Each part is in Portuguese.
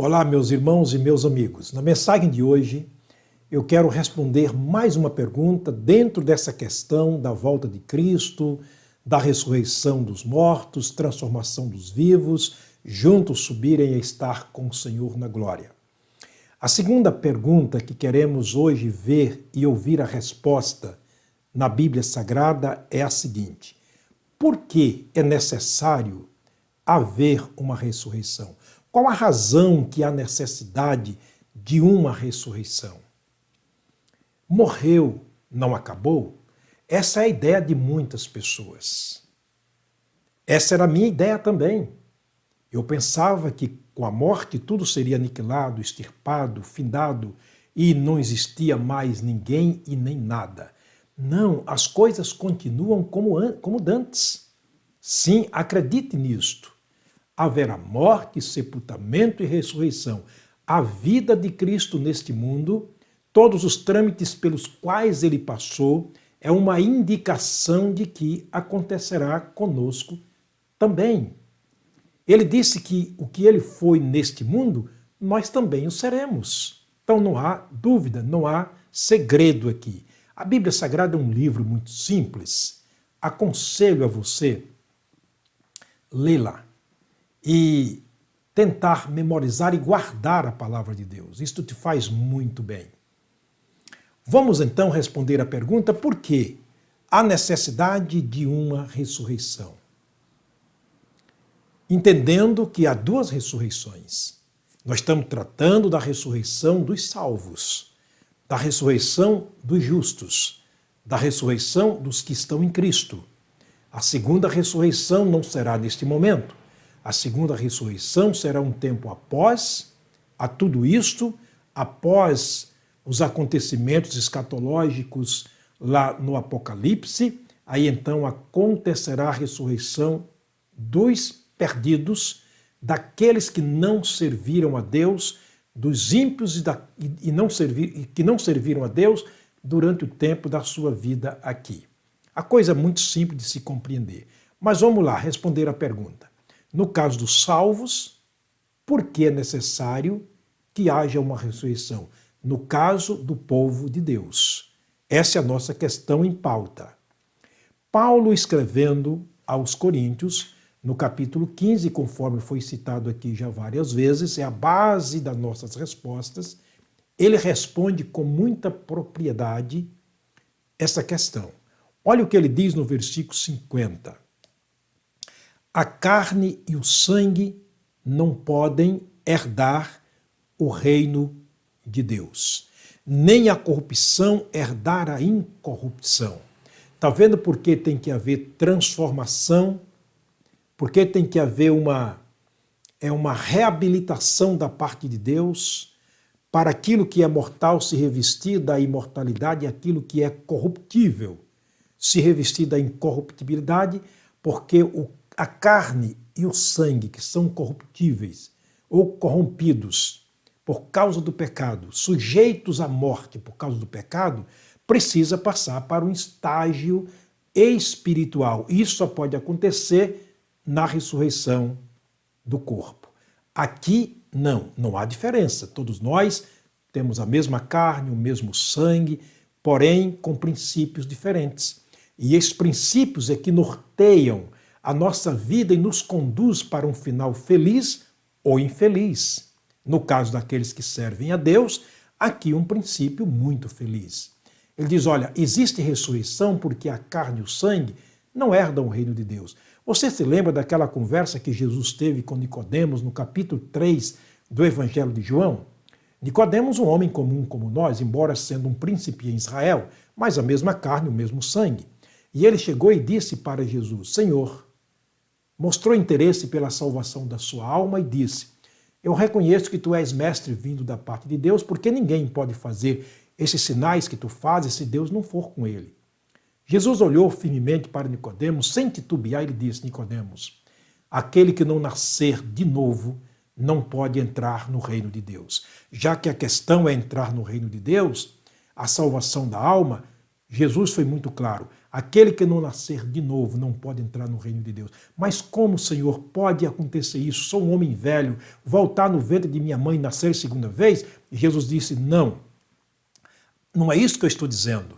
Olá, meus irmãos e meus amigos. Na mensagem de hoje, eu quero responder mais uma pergunta dentro dessa questão da volta de Cristo, da ressurreição dos mortos, transformação dos vivos, juntos subirem a estar com o Senhor na glória. A segunda pergunta que queremos hoje ver e ouvir a resposta na Bíblia Sagrada é a seguinte: por que é necessário haver uma ressurreição? Qual a razão que há necessidade de uma ressurreição? Morreu, não acabou? Essa é a ideia de muitas pessoas. Essa era a minha ideia também. Eu pensava que com a morte tudo seria aniquilado, extirpado, findado e não existia mais ninguém e nem nada. Não, as coisas continuam como dantes. Sim, acredite nisto. Haverá morte, sepultamento e ressurreição. A vida de Cristo neste mundo, todos os trâmites pelos quais ele passou, é uma indicação de que acontecerá conosco também. Ele disse que o que ele foi neste mundo, nós também o seremos. Então não há dúvida, não há segredo aqui. A Bíblia Sagrada é um livro muito simples. Aconselho a você lê-la e tentar memorizar e guardar a palavra de Deus. Isto te faz muito bem. Vamos então responder a pergunta: por que há necessidade de uma ressurreição? Entendendo que há duas ressurreições. Nós estamos tratando da ressurreição dos salvos, da ressurreição dos justos, da ressurreição dos que estão em Cristo. A segunda ressurreição não será neste momento. A segunda ressurreição será um tempo após a tudo isto, após os acontecimentos escatológicos lá no Apocalipse. Aí então acontecerá a ressurreição dos perdidos, daqueles que não serviram a Deus, dos ímpios que não serviram a Deus durante o tempo da sua vida aqui. A coisa é muito simples de se compreender. Mas vamos lá responder a pergunta. No caso dos salvos, por que é necessário que haja uma ressurreição? No caso do povo de Deus. Essa é a nossa questão em pauta. Paulo, escrevendo aos Coríntios, no capítulo 15, conforme foi citado aqui já várias vezes, é a base das nossas respostas, ele responde com muita propriedade essa questão. Olha o que ele diz no versículo 50. A carne e o sangue não podem herdar o reino de Deus, nem a corrupção herdar a incorrupção. Está vendo por que tem que haver transformação? Por que tem que haver uma reabilitação da parte de Deus para aquilo que é mortal se revestir da imortalidade e aquilo que é corruptível se revestir da incorruptibilidade, porque a carne e o sangue, que são corruptíveis ou corrompidos por causa do pecado, sujeitos à morte por causa do pecado, precisa passar para um estágio espiritual. Isso só pode acontecer na ressurreição do corpo. Aqui não há diferença. Todos nós temos a mesma carne, o mesmo sangue, porém com princípios diferentes. E esses princípios é que norteiam a nossa vida e nos conduz para um final feliz ou infeliz. No caso daqueles que servem a Deus, aqui um princípio muito feliz. Ele diz, olha, existe ressurreição porque a carne e o sangue não herdam o reino de Deus. Você se lembra daquela conversa que Jesus teve com Nicodemos no capítulo 3 do Evangelho de João? Nicodemos, um homem comum como nós, embora sendo um príncipe em Israel, mas a mesma carne, o mesmo sangue. E ele chegou e disse para Jesus, Senhor, mostrou interesse pela salvação da sua alma e disse, eu reconheço que tu és mestre vindo da parte de Deus, porque ninguém pode fazer esses sinais que tu fazes se Deus não for com ele. Jesus olhou firmemente para Nicodemos, sem titubear, e disse, Nicodemos, aquele que não nascer de novo não pode entrar no reino de Deus. Já que a questão é entrar no reino de Deus, a salvação da alma, Jesus foi muito claro. Aquele que não nascer de novo não pode entrar no reino de Deus. Mas como, Senhor, pode acontecer isso? Sou um homem velho, voltar no ventre de minha mãe e nascer segunda vez? E Jesus disse, não. Não é isso que eu estou dizendo.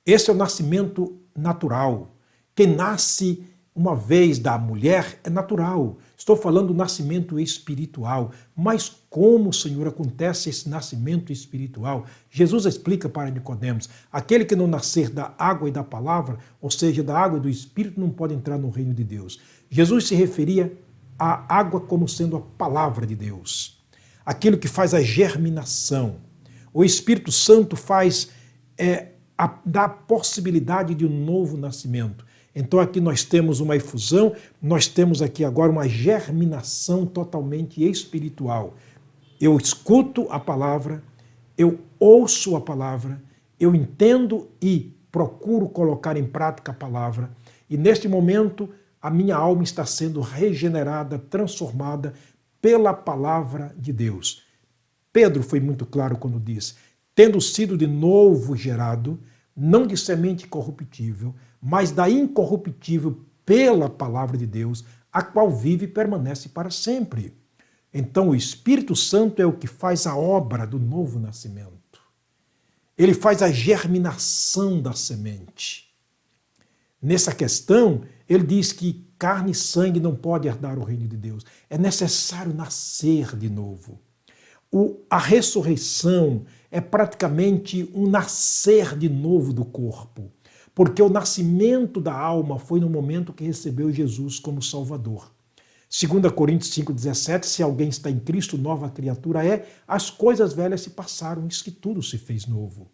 Esse é o nascimento natural. Quem nasce uma vez da mulher é natural. Estou falando do nascimento espiritual. Mas como, Senhor, acontece esse nascimento espiritual? Jesus explica para Nicodemos, aquele que não nascer da água e da palavra, ou seja, da água e do Espírito, não pode entrar no reino de Deus. Jesus se referia à água como sendo a palavra de Deus. Aquilo que faz a germinação. O Espírito Santo dá a possibilidade de um novo nascimento. Então aqui nós temos uma efusão, nós temos aqui agora uma germinação totalmente espiritual. Eu escuto a palavra, eu ouço a palavra, eu entendo e procuro colocar em prática a palavra, e neste momento a minha alma está sendo regenerada, transformada pela palavra de Deus. Pedro foi muito claro quando disse, tendo sido de novo gerado, não de semente corruptível, mas da incorruptível pela palavra de Deus, a qual vive e permanece para sempre. Então o Espírito Santo é o que faz a obra do novo nascimento. Ele faz a germinação da semente. Nessa questão, ele diz que carne e sangue não pode herdar o reino de Deus. É necessário nascer de novo. A ressurreição é praticamente um nascer de novo do corpo, porque o nascimento da alma foi no momento que recebeu Jesus como Salvador. 2 Coríntios 5,17, se alguém está em Cristo, nova criatura é, as coisas velhas se passaram, eis que tudo se fez novo.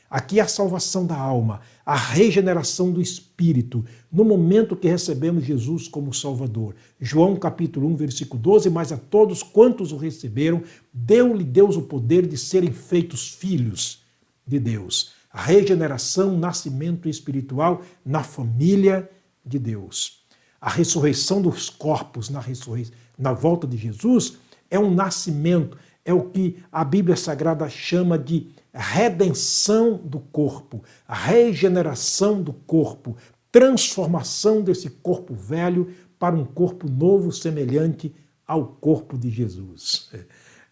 Aqui é a salvação da alma, a regeneração do espírito, no momento que recebemos Jesus como Salvador. João capítulo 1, versículo 12, mas a todos quantos o receberam, deu-lhe Deus o poder de serem feitos filhos de Deus. A regeneração, nascimento espiritual na família de Deus. A ressurreição dos corpos na volta de Jesus é um nascimento, é o que a Bíblia Sagrada chama de redenção do corpo, a regeneração do corpo, transformação desse corpo velho para um corpo novo semelhante ao corpo de Jesus.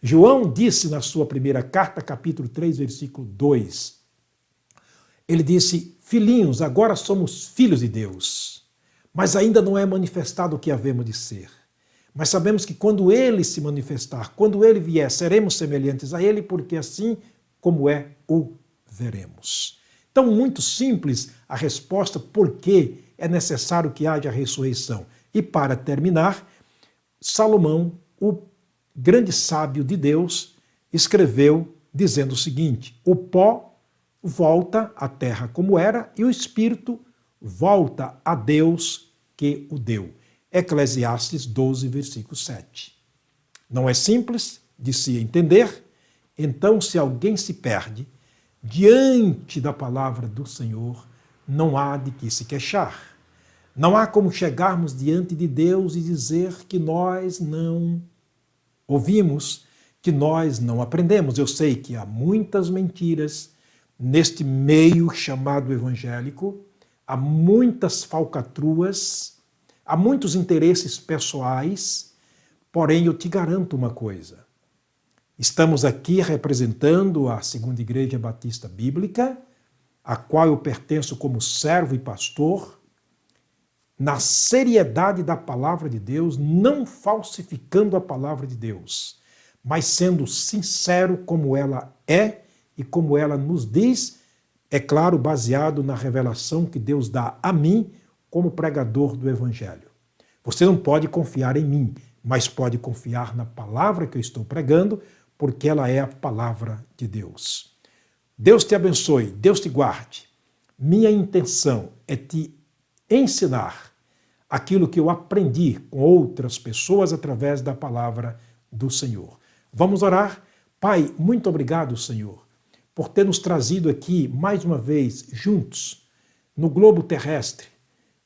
João disse na sua primeira carta, capítulo 3, versículo 2, ele disse, filhinhos, agora somos filhos de Deus, mas ainda não é manifestado o que havemos de ser. Mas sabemos que quando ele se manifestar, quando ele vier, seremos semelhantes a ele, porque assim como é, o veremos. Então, muito simples a resposta por que é necessário que haja ressurreição. E para terminar, Salomão, o grande sábio de Deus, escreveu dizendo o seguinte, o pó volta à terra como era e o espírito volta a Deus que o deu. Eclesiastes 12, versículo 7. Não é simples de se entender. Então, se alguém se perde diante da palavra do Senhor, não há de que se queixar. Não há como chegarmos diante de Deus e dizer que nós não ouvimos, que nós não aprendemos. Eu sei que há muitas mentiras neste meio chamado evangélico, há muitas falcatruas, há muitos interesses pessoais, porém eu te garanto uma coisa. Estamos aqui representando a Segunda Igreja Batista Bíblica, a qual eu pertenço como servo e pastor, na seriedade da palavra de Deus, não falsificando a palavra de Deus, mas sendo sincero como ela é e como ela nos diz, é claro, baseado na revelação que Deus dá a mim como pregador do Evangelho. Você não pode confiar em mim, mas pode confiar na palavra que eu estou pregando, porque ela é a palavra de Deus. Deus te abençoe, Deus te guarde. Minha intenção é te ensinar aquilo que eu aprendi com outras pessoas através da palavra do Senhor. Vamos orar? Pai, muito obrigado, Senhor, por ter nos trazido aqui mais uma vez juntos no globo terrestre.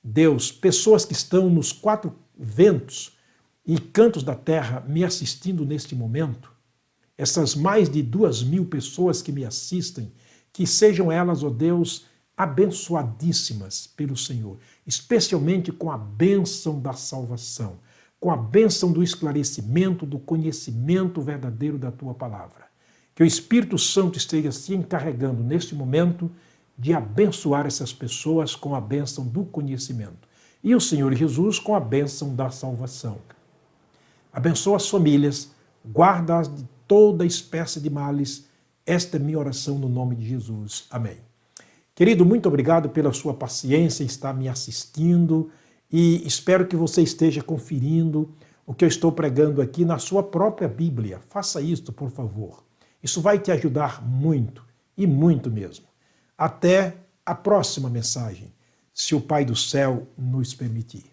Deus, pessoas que estão nos quatro ventos e cantos da terra me assistindo neste momento, essas mais de 2.000 pessoas que me assistem, que sejam elas, ó Deus, abençoadíssimas pelo Senhor, especialmente com a bênção da salvação, com a bênção do esclarecimento, do conhecimento verdadeiro da tua palavra. Que o Espírito Santo esteja se encarregando neste momento de abençoar essas pessoas com a bênção do conhecimento. E o Senhor Jesus com a bênção da salvação. Abençoa as famílias, guarda-as de toda espécie de males. Esta é minha oração no nome de Jesus. Amém. Querido, muito obrigado pela sua paciência em estar me assistindo e espero que você esteja conferindo o que eu estou pregando aqui na sua própria Bíblia. Faça isto, por favor. Isso vai te ajudar muito, e muito mesmo. Até a próxima mensagem, se o Pai do Céu nos permitir.